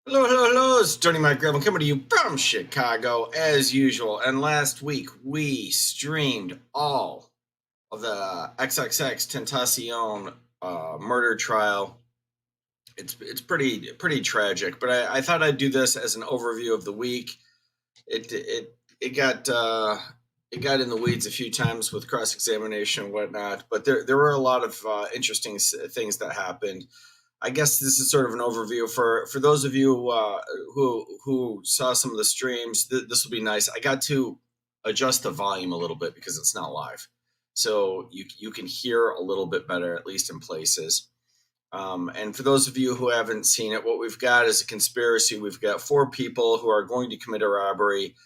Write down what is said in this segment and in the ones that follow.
Hello, hello, hello. It's Tony Mike Graham. I'm coming to you from Chicago as usual. And last week we streamed all of the XXXTentacion murder trial. It's pretty tragic, but I thought I'd do this as an overview of the week. It got in the weeds a few times with cross examination and whatnot, but there were a lot of interesting things that happened. I guess this is sort of an overview for those of you who saw some of the streams. This will be nice. I got to adjust the volume a little bit because it's not live, so you can hear a little bit better, at least in places. And for those of you who haven't seen it, what we've got is a conspiracy. We've got 4 people who are going to commit a robbery.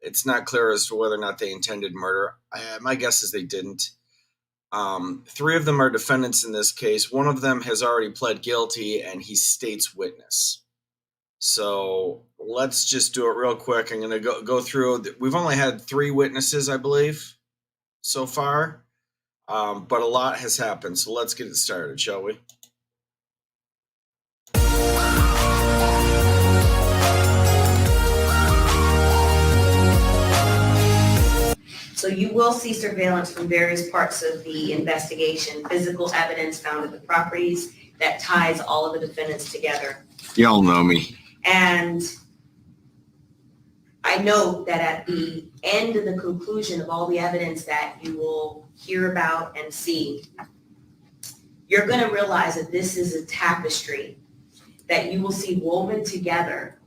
It's not clear as to whether or not they intended murder. My guess is they didn't. 3 of them are defendants in this case. One of them has already pled guilty, and he's state's witness. So let's just do it real quick. I'm going to go through. We've only had 3 witnesses, I believe, so far, but a lot has happened. So let's get it started, shall we? So you will see surveillance from various parts of the investigation, physical evidence found at the properties that ties all of the defendants together. Y'all know me. And I note that at the end of the conclusion of all the evidence that you will hear about and see, you're going to realize that this is a tapestry that you will see woven together,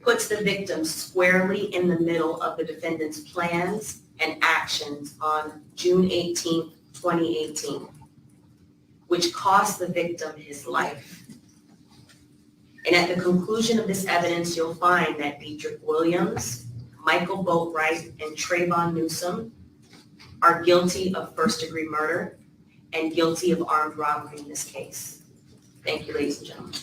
puts the victim squarely in the middle of the defendant's plans and actions on June 18th, 2018, which cost the victim his life. And at the conclusion of this evidence, you'll find that Dietrich Williams, Michael Boatwright, and Trayvon Newsom are guilty of first-degree murder and guilty of armed robbery in this case. Thank you, ladies and gentlemen.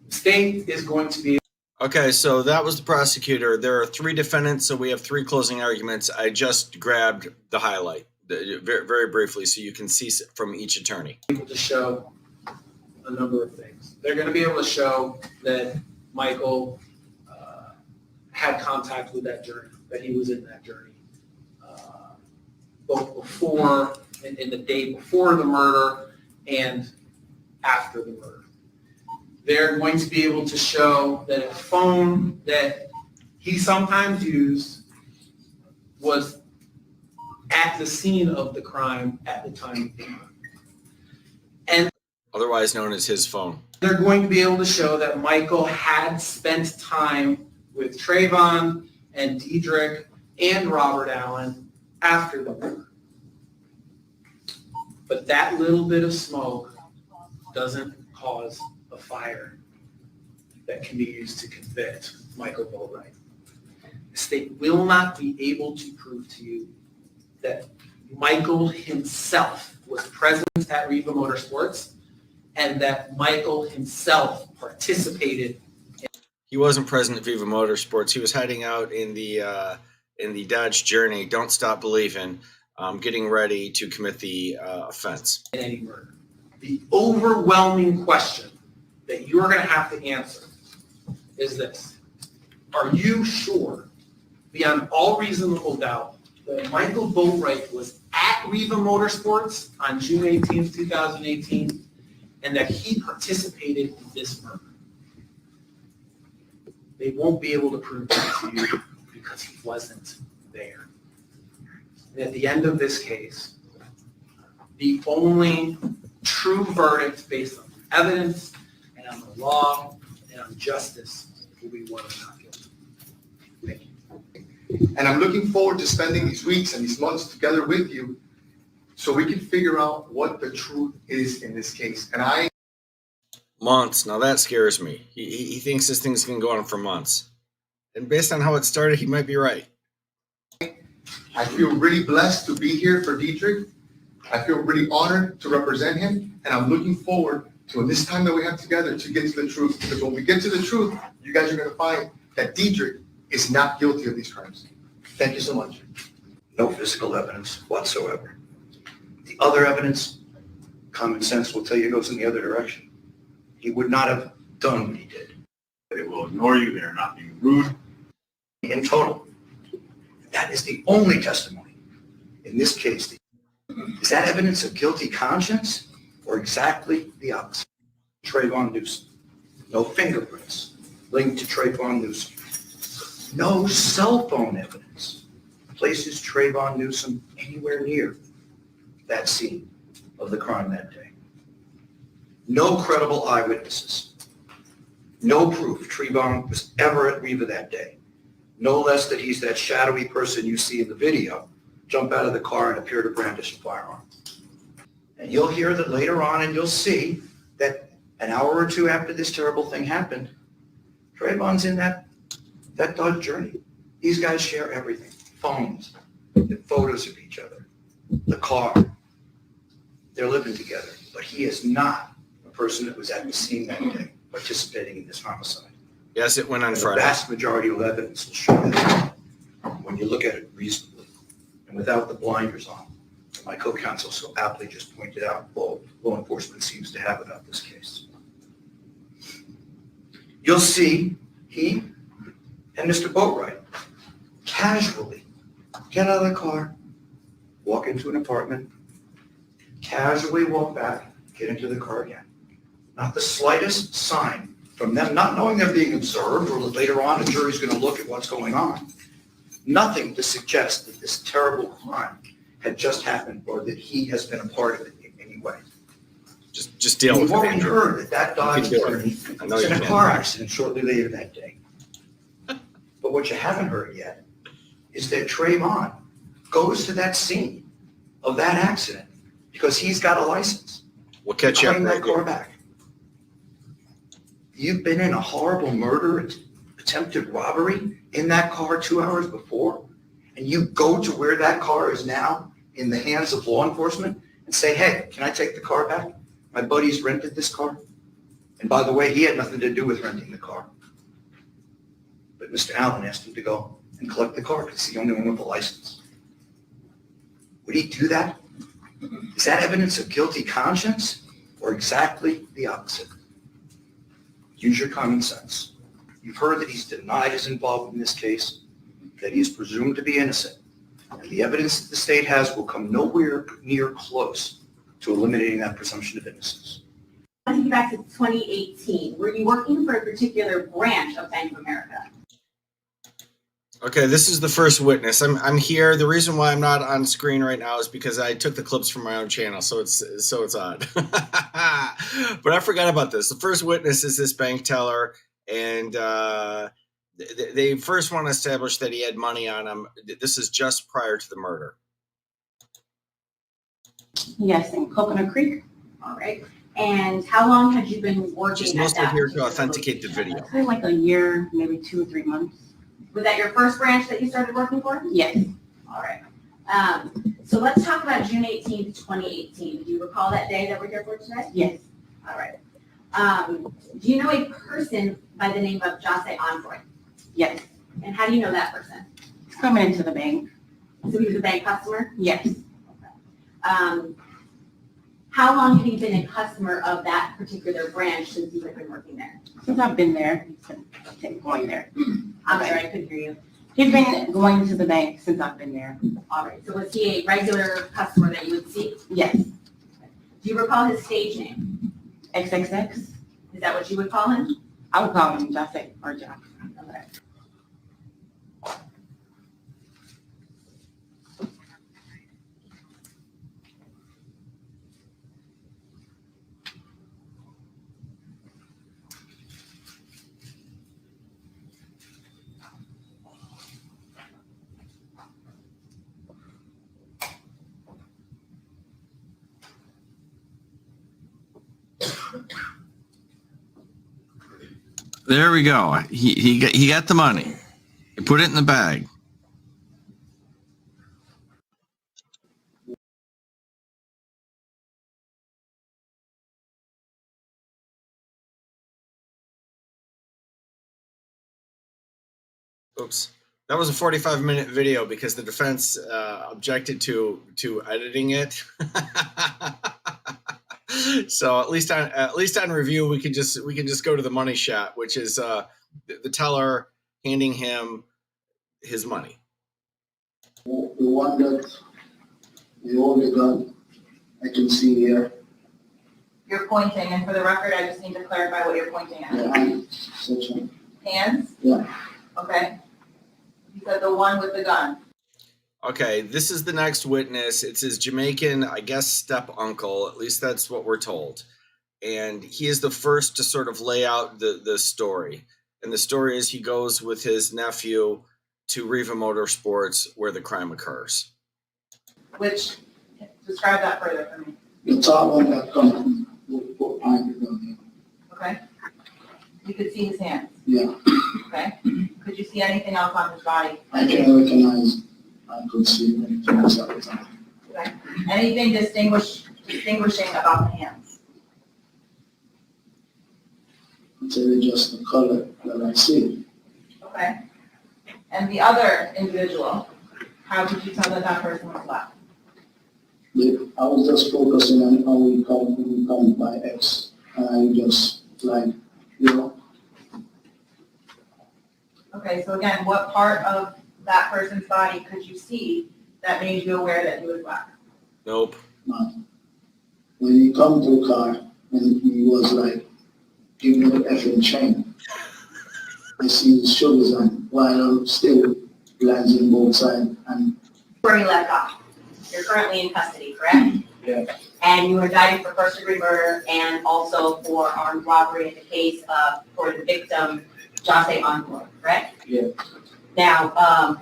State is going to be... Okay, so that was the prosecutor. There are 3 defendants, so we have 3 closing arguments. I just grabbed the highlight very, very briefly so you can see from each attorney. Able to show a number of things. They're going to be able to show that Michael had contact with that journey, that he was in that journey, both before, in the day before the murder and after the murder. They're going to be able to show that a phone that he sometimes used was at the scene of the crime at the time of the murder. And Otherwise known as his phone. they're going to be able to show that Michael had spent time with Trayvon and Dietrich and Robert Allen after the murder. But that little bit of smoke doesn't cause a fire that can be used to convict Michael Boatwright. The state will not be able to prove to you that Michael himself was present at Riva Motorsports and that Michael himself participated. He wasn't present at Viva Motorsports. He was hiding out in the Dodge Journey. Don't stop believing, getting ready to commit the offense. In any murder. The overwhelming question that you are going to have to answer is this. Are you sure, beyond all reasonable doubt, that Michael Boatwright was at Riva Motorsports on June 18th, 2018, and that he participated in this murder? They won't be able to prove that to you because he wasn't there. And at the end of this case, the only true verdict based on evidence and on the law and on justice will be one of not guilty. Thank you. And I'm looking forward to spending these weeks and these months together with you so we can figure out what the truth is in this case. And Months. Now that scares me. He thinks this thing's going to go on for months. And based on how it started, he might be right. I feel really blessed to be here for Dietrich. I feel really honored to represent him. And I'm looking forward to this time that we have together to get to the truth. Because when we get to the truth, you guys are going to find that Dietrich is not guilty of these crimes. Thank you so much. No physical evidence whatsoever. The other evidence, common sense will tell you goes in the other direction. He would not have done what he did. They will ignore you. They are not being rude. In total. That is the only testimony in this case. Is that evidence of guilty conscience or exactly the opposite? Trayvon Newsom. No fingerprints linked to Trayvon Newsom. No cell phone evidence places Trayvon Newsom anywhere near that scene of the crime that day. No credible eyewitnesses. No proof Trayvon was ever at Riva that day. No less that he's that shadowy person you see in the video jump out of the car and appear to brandish a firearm. And you'll hear that later on, and you'll see that an hour or two after this terrible thing happened, Trayvon's in that Dodge Journey. These guys share everything. Phones, photos of each other, the car. They're living together. But he is not a person that was at the scene that day participating in this homicide. Yes, it went on The Friday. vast majority of evidence will show that when you look at it reasonably and without the blinders on. My co-counsel so aptly just pointed out law enforcement seems to have about this case. You'll see he and Mr. Boatwright casually get out of the car, walk into an apartment, casually walk back, get into the car again. Not the slightest sign from them, not knowing they're being observed or that later on a jury's going to look at what's going on. Nothing to suggest that this terrible crime had just happened or that he has been a part of it in any way. Just deal with We've it, already Andrew. heard that Dodge You can do Journey I know was you in a can. car accident shortly later that day. But what you haven't heard yet is that Trayvon goes to that scene of that accident because he's got a license. We'll catch you up Claim right that car here. back. You've been in a horrible murder, attempted robbery in that car 2 hours before, and you go to where that car is now in the hands of law enforcement and say, hey, can I take the car back? My buddy's rented this car. And by the way, he had nothing to do with renting the car. But Mr. Allen asked him to go and collect the car because he's the only one with a license. Would he do that? Is that evidence of guilty conscience or exactly the opposite? Use your common sense. You've heard that he's denied his involvement in this case, that he is presumed to be innocent, and the evidence that the state has will come nowhere near close to eliminating that presumption of innocence. I want to get back to 2018. Were you working for a particular branch of Bank of America? Okay, this is the first witness. I'm here. The reason why I'm not on screen right now is because I took the clips from my own channel, so it's odd. But I forgot about this. The first witness is this bank teller, and they first want to establish that he had money on him. This is just prior to the murder. Yes, in Coconut Creek. All right. And how long had you been working She's at mostly that here to particular authenticate the location? video. It's been like a year, maybe 2 or 3 months. Was that your first branch that you started working for? Yes. All right. So let's talk about June 18th, 2018. Do you recall that day that we're here for today? Yes. All right. Do you know a person by the name of Jose Envoy? Yes. And how do you know that person? It's coming into the bank. So he was a bank customer? Yes. How long had he been a customer of that particular branch since you had been working there? Since I've been there, he's been going there. I'm sorry, I couldn't hear you. He's been going to the bank since I've been there. All right, so was he a regular customer that you would see? Yes. Do you recall his stage name? XXX. Is that what you would call him? I would call him Jose or John. Okay. There we go. He got the money. He put it in the bag. Oops. That was a 45-minute video because the defense objected to editing it. So at least on review, we can just go to the money shot, which is the teller handing him his money. The one that the only gun I can see here, You're pointing, and for the record, I just need to clarify what you're pointing at. the hand section. Hands? Yeah. Okay. You said the one with the gun. Okay, this is the next witness. It's his Jamaican, I guess, step uncle. At least that's what we're told. And he is the first to sort of lay out the story. And the story is he goes with his nephew to Riva Motorsports where the crime occurs. Which, describe that further for me. The top one that comes with behind the gun here. Okay? You could see his hands. Yeah, Okay? Could you see anything else on his body? I can recognize, I could see anything else at the time. Okay? Anything distinguishing about the hands? Until just the color that I see. Okay? And the other individual, how did you tell that that person was black? I was just focusing on how we come by X, and I just like, you know, Okay, so again, what part of that person's body could you see that made you aware that he was black? Nope. man. When he come to the car, and he was like, give me the effing chain. I see his shoulders on, while I'm still glancing both sides, and Where you left off. You're currently in custody, correct? Yeah. And you were indicted for first-degree murder and also for armed robbery in the case for the victim, Jose Moor, correct? Yeah. Now,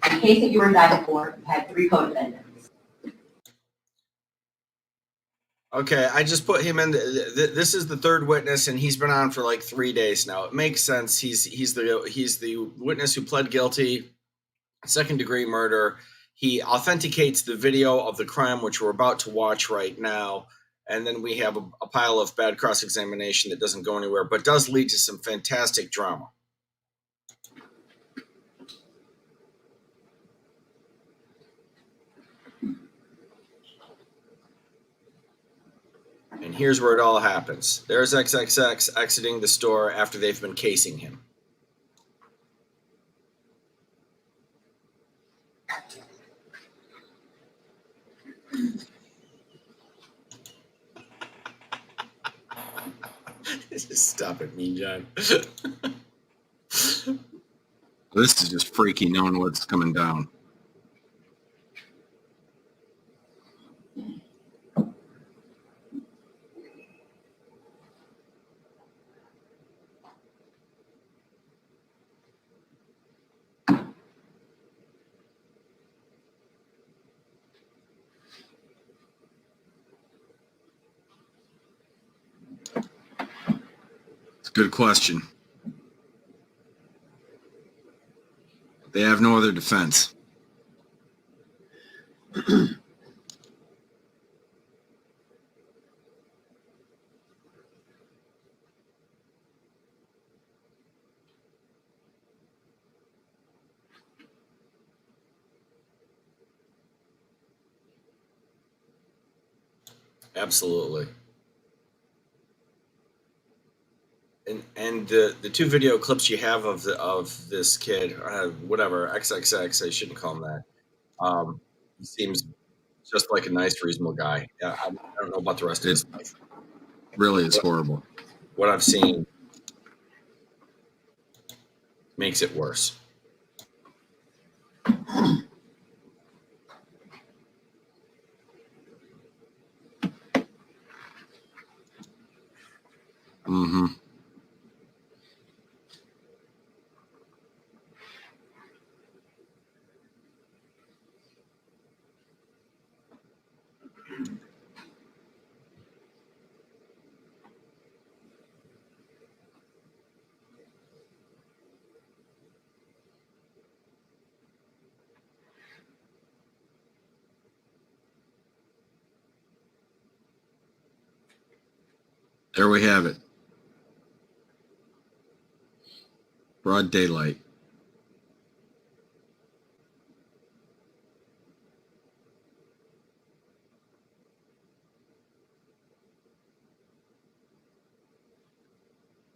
the case that you were indicted for had 3 co-defendants. Okay, I just put him in. This is the third witness, and he's been on for like 3 days now. It makes sense. He's the witness who pled guilty, second-degree murder. He authenticates the video of the crime, which we're about to watch right now, and then we have a pile of bad cross-examination that doesn't go anywhere, but does lead to some fantastic drama. And here's where it all happens. There's XXX exiting the store after they've been casing him. Stop it, Mean John. This is just freaky knowing what's coming down. It's a good question. They have no other defense. Absolutely. And the 2 video clips you have of this kid, whatever, XXX, I shouldn't call him that. He seems just like a nice, reasonable guy. Yeah, I don't know about the rest of his life. Really is horrible. What I've seen makes it worse. Mm-hmm. There we have it. Broad daylight.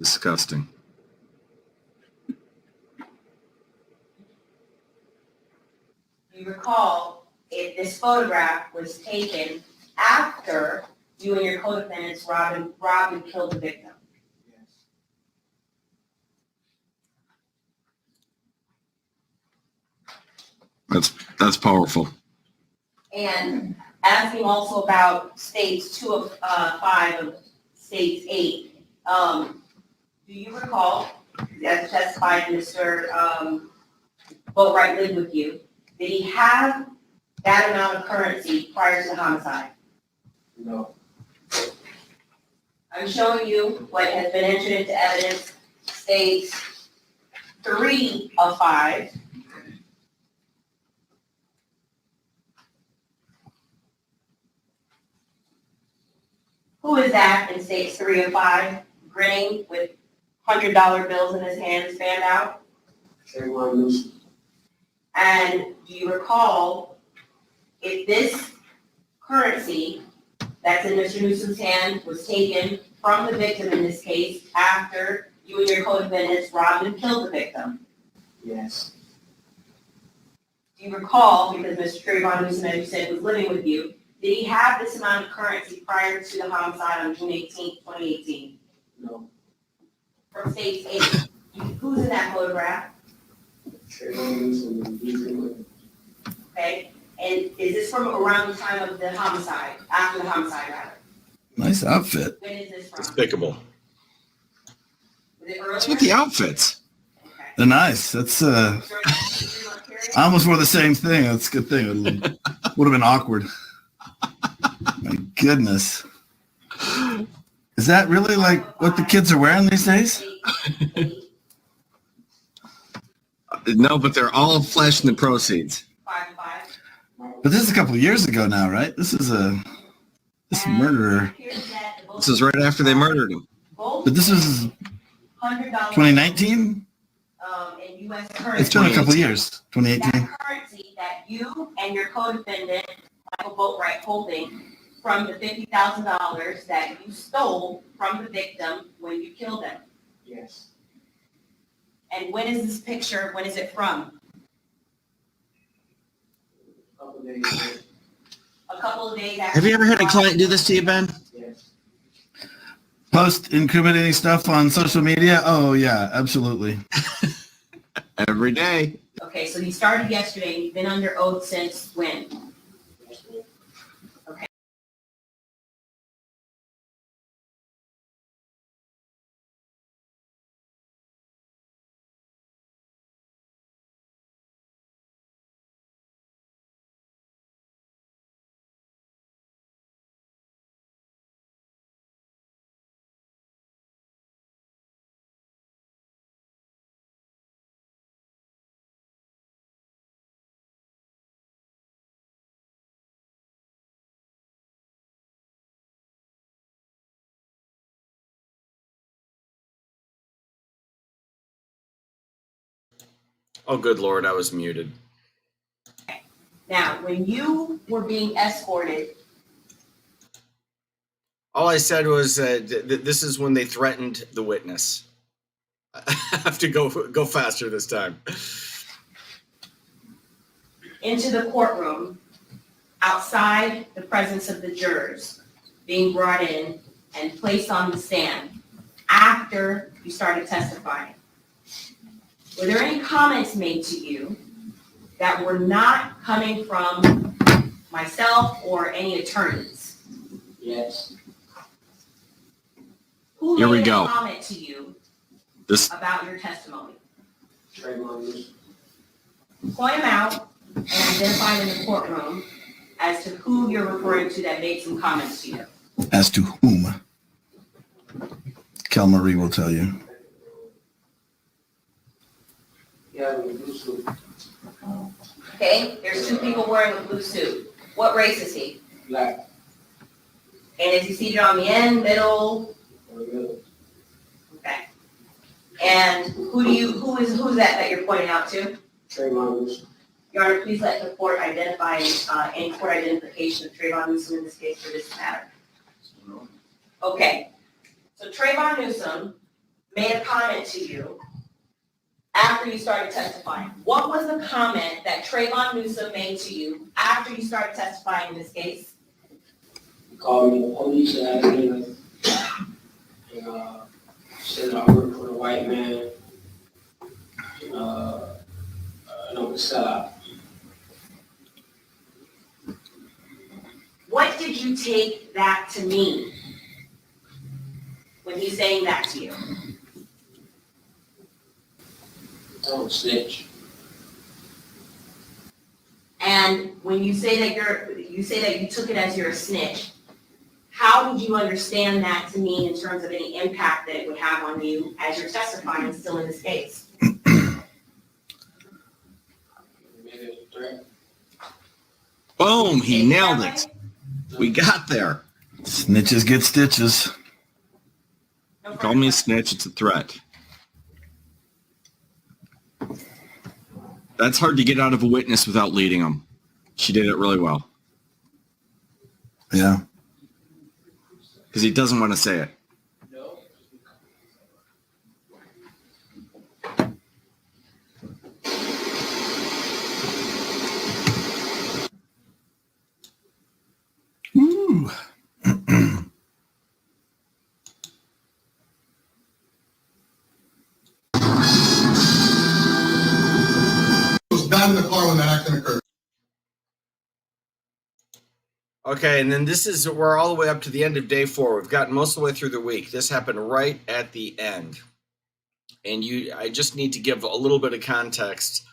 Disgusting. You recall, if this photograph was taken after you and your co-defendants robbed and killed the victim. That's powerful. And asking also about states 2 of 5 of states 8. Do you recall, as testified, Mr. Boatwright lived with you, did he have that amount of currency prior to the homicide? No. I'm showing you what has been entered into evidence, states 3 of 5. Who is that in states 3 of 5, grinning with $100 bills in his hands fanned out? And do you recall if this currency that's in Mr. Newsom's hand was taken from the victim in this case after you and your co-defendants robbed and killed the victim? Yes. Do you recall, because Mr. Trayvon Newsom, as you said, was living with you, did he have this amount of currency prior to the homicide on June 18th, 2018? No. From states 8. Who's in that photograph? Okay, and is this from around the time of the homicide, after the homicide rather? Nice outfit. When is this from? Despicable. Was it earlier? What's with the outfits? Okay. They're nice. That's During the 3-month period? I almost wore the same thing. That's a good thing. It would have been awkward. My goodness. Is that really like what the kids are wearing these days? No, but they're all flashing the proceeds. 5 and 5. But this is a couple of years ago now, right? This is murderer. This is right after they murdered him. But this was $100 2019? In U.S. It's currency. been a couple of years. 2018. That currency that you and your co-defendant, Michael Boatwright, holding from the $50,000 that you stole from the victim when you killed him. Yes. And when is this picture, when is it from? Couple days. A couple of days after. Have you ever had a client do this to you, Ben? Yes. Post incriminating stuff on social media? Oh, yeah, absolutely. Every day. Okay, so you started yesterday, you've been under oath since when? Oh, good Lord, I was muted. Now, when you were being escorted, All I said was this is when they threatened the witness. I have to go faster this time. into the courtroom, outside the presence of the jurors, being brought in and placed on the stand after you started testifying, were there any comments made to you that were not coming from myself or any attorneys? Yes. Who Here we made go. a comment to you This about your testimony? Trayvon. Point them out and identify them in the courtroom as to who you're referring to that made some comments to you. as to whom? Kel Marie will tell you. Yeah, we do so. Okay, there's two people wearing a blue suit. What race is he? Black. And is he seated on the end, middle? Or middle. Okay. And who's that you're pointing out to? Trayvon. Your Honor, please let the court identify any court identification of Trayvon Newsom in this case for this matter. Okay. So Trayvon Newsom made a comment to you after you started testifying. What was the comment that Trayvon Newsom made to you after you started testifying in this case? He called me the police and asked me, like, and, said I work for the white man, and, I'm a sellout. What did you take that to mean when he's saying that to you? I'm a snitch. And when you say that you took it as you're a snitch, how did you understand that to mean in terms of any impact that it would have on you as you're testifying still in this case? Maybe it's a threat. Boom, he nailed it. We got there. Snitches get stitches. Call me a snitch, it's a threat. That's hard to get out of a witness without leading them. She did it really well. Yeah. Because he doesn't want to say it. Ooh. Was not in the car when that accident occurred. Okay, and then we're all the way up to the end of day 4. We've gotten most of the way through the week. This happened right at the end. And I just need to give a little bit of context.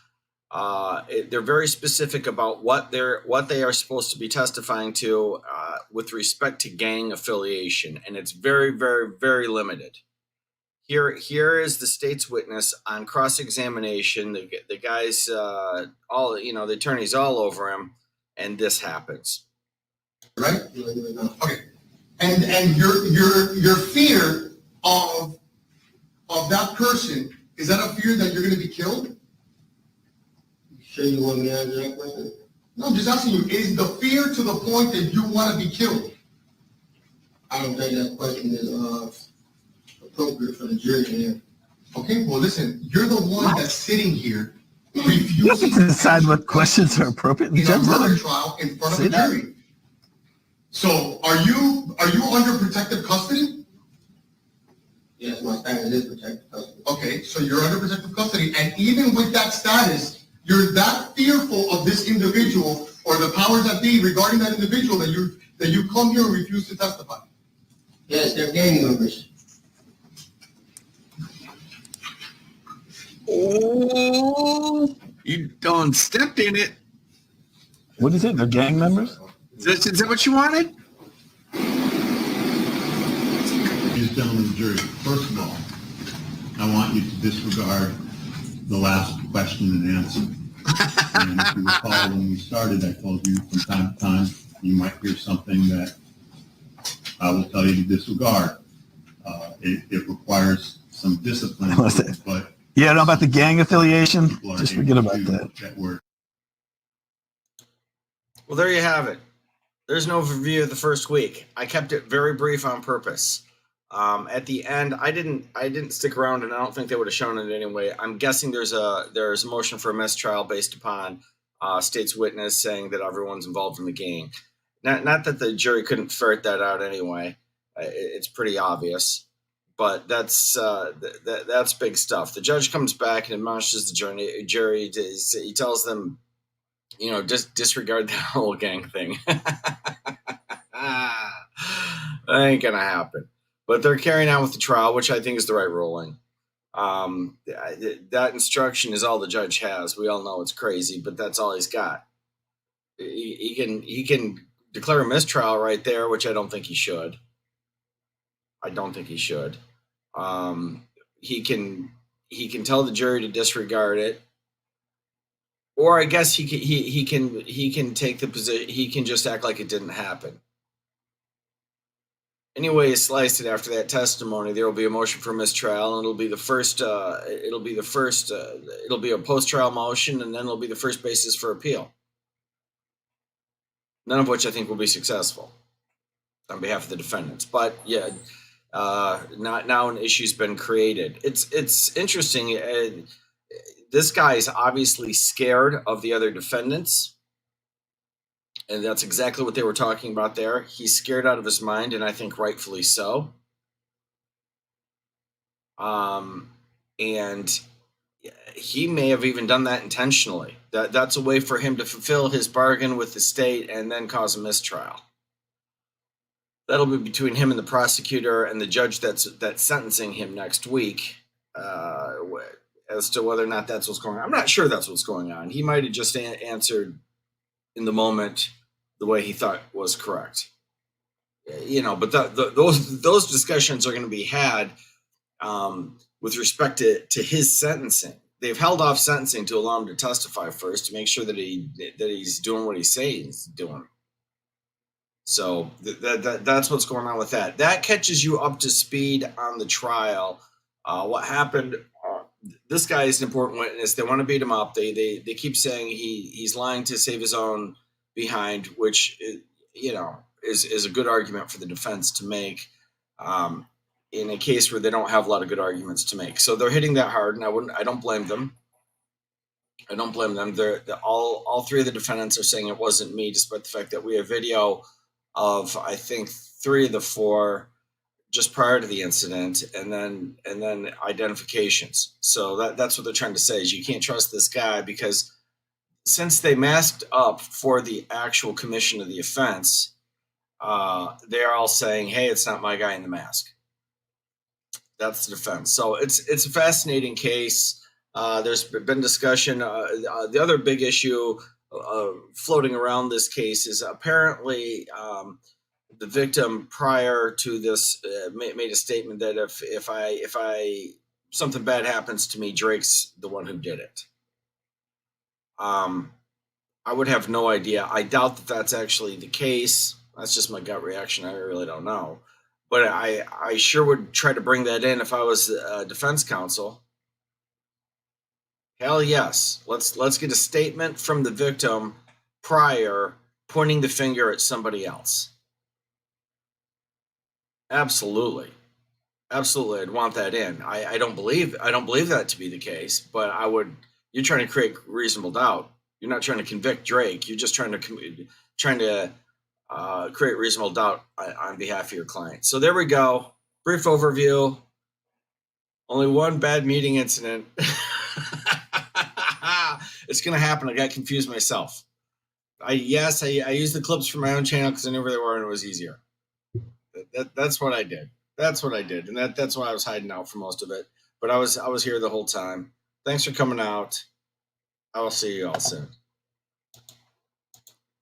They're very specific about what they are supposed to be testifying to with respect to gang affiliation, and it's very, very, very limited. Here is the state's witness on cross-examination. The guys, the attorneys all over him, and this happens. Right? Okay. And your fear of that person, is that a fear that you're going to be killed? Sure you want me to answer that question? No, I'm just asking you, is the fear to the point that you want to be killed? I don't think that question is appropriate for the jury to hear. Okay, well, listen, you're the one that's sitting here refusing to decide what questions are appropriate. The in a judge murder doesn't trial in front of say a that. jury. So are you under protective custody? Yes, my status is protected custody. Okay, so you're under protective custody, and even with that status, you're that fearful of this individual or the powers that be regarding that individual that you come here and refuse to testify. Yes, they're gang members. Oh, you done stepped in it. What is it? They're gang members? Is that what you wanted? Ladies and gentlemen of the jury, first of all, I want you to disregard the last question and answer. And if you recall, when we started, I told you from time to time, you might hear something that I will tell you to disregard. It requires some discipline, but Yeah, know about the gang affiliation? people are Just able forget about to that. get word. Well, there you have it. There's an overview of the first week. I kept it very brief on purpose. At the end, I didn't stick around, and I don't think they would have shown it anyway. I'm guessing there's a motion for a mistrial based upon state's witness saying that everyone's involved in the gang. Not that the jury couldn't ferret that out anyway. It's pretty obvious, but that's big stuff. The judge comes back and admonishes the jury. He tells them, just disregard that whole gang thing. That ain't gonna happen. But they're carrying on with the trial, which I think is the right ruling. That instruction is all the judge has. We all know it's crazy, but that's all he's got. He can declare a mistrial right there, which I don't think he should. He can tell the jury to disregard it, or I guess he can take the position. He can just act like it didn't happen. Anyway, sliced it after that testimony, there will be a motion for mistrial, and it'll be a post-trial motion, and then it'll be the first basis for appeal. None of which I think will be successful on behalf of the defendants. But yeah, Now an issue's been created. It's interesting. This guy's obviously scared of the other defendants, and that's exactly what they were talking about there. He's scared out of his mind, and I think rightfully so. And he may have even done that intentionally. That's a way for him to fulfill his bargain with the state and then cause a mistrial. That'll be between him and the prosecutor and the judge that's sentencing him next week, as to whether or not that's what's going on. I'm not sure that's what's going on. He might have just answered in the moment the way he thought was correct. But those discussions are going to be had with respect to his sentencing. They've held off sentencing to allow him to testify first to make sure that he's doing what he's saying he's doing. So that's what's going on with that. That catches you up to speed on the trial. What happened? This guy is an important witness. They want to beat him up. They keep saying he's lying to save his own behind, which is a good argument for the defense to make in a case where they don't have a lot of good arguments to make. So they're hitting that hard, and I don't blame them. I don't blame them. All three of the defendants are saying it wasn't me, despite the fact that we have video of, I think, 3 of the 4 just prior to the incident, and then identifications. So that's what they're trying to say, is you can't trust this guy, because since they masked up for the actual commission of the offense, they're all saying, hey, it's not my guy in the mask. That's the defense. So it's a fascinating case. There's been discussion. The other big issue floating around this case is apparently the victim prior to this made a statement that if something bad happens to me, Drake's the one who did it. I would have no idea. I doubt that that's actually the case. That's just my gut reaction. I really don't know. But I sure would try to bring that in if I was defense counsel. Hell yes. Let's get a statement from the victim prior, pointing the finger at somebody else. Absolutely. Absolutely. I'd want that in. I don't believe that to be the case, but you're trying to create reasonable doubt. You're not trying to convict Drake. You're just trying to create reasonable doubt on behalf of your client. So there we go. Brief overview. Only one bad meeting incident. It's going to happen. I got confused myself. I used the clips from my own channel because I knew where they were and it was easier. That's what I did. That's what I did. And that's why I was hiding out for most of it. But I was here the whole time. Thanks for coming out. I will see you all soon.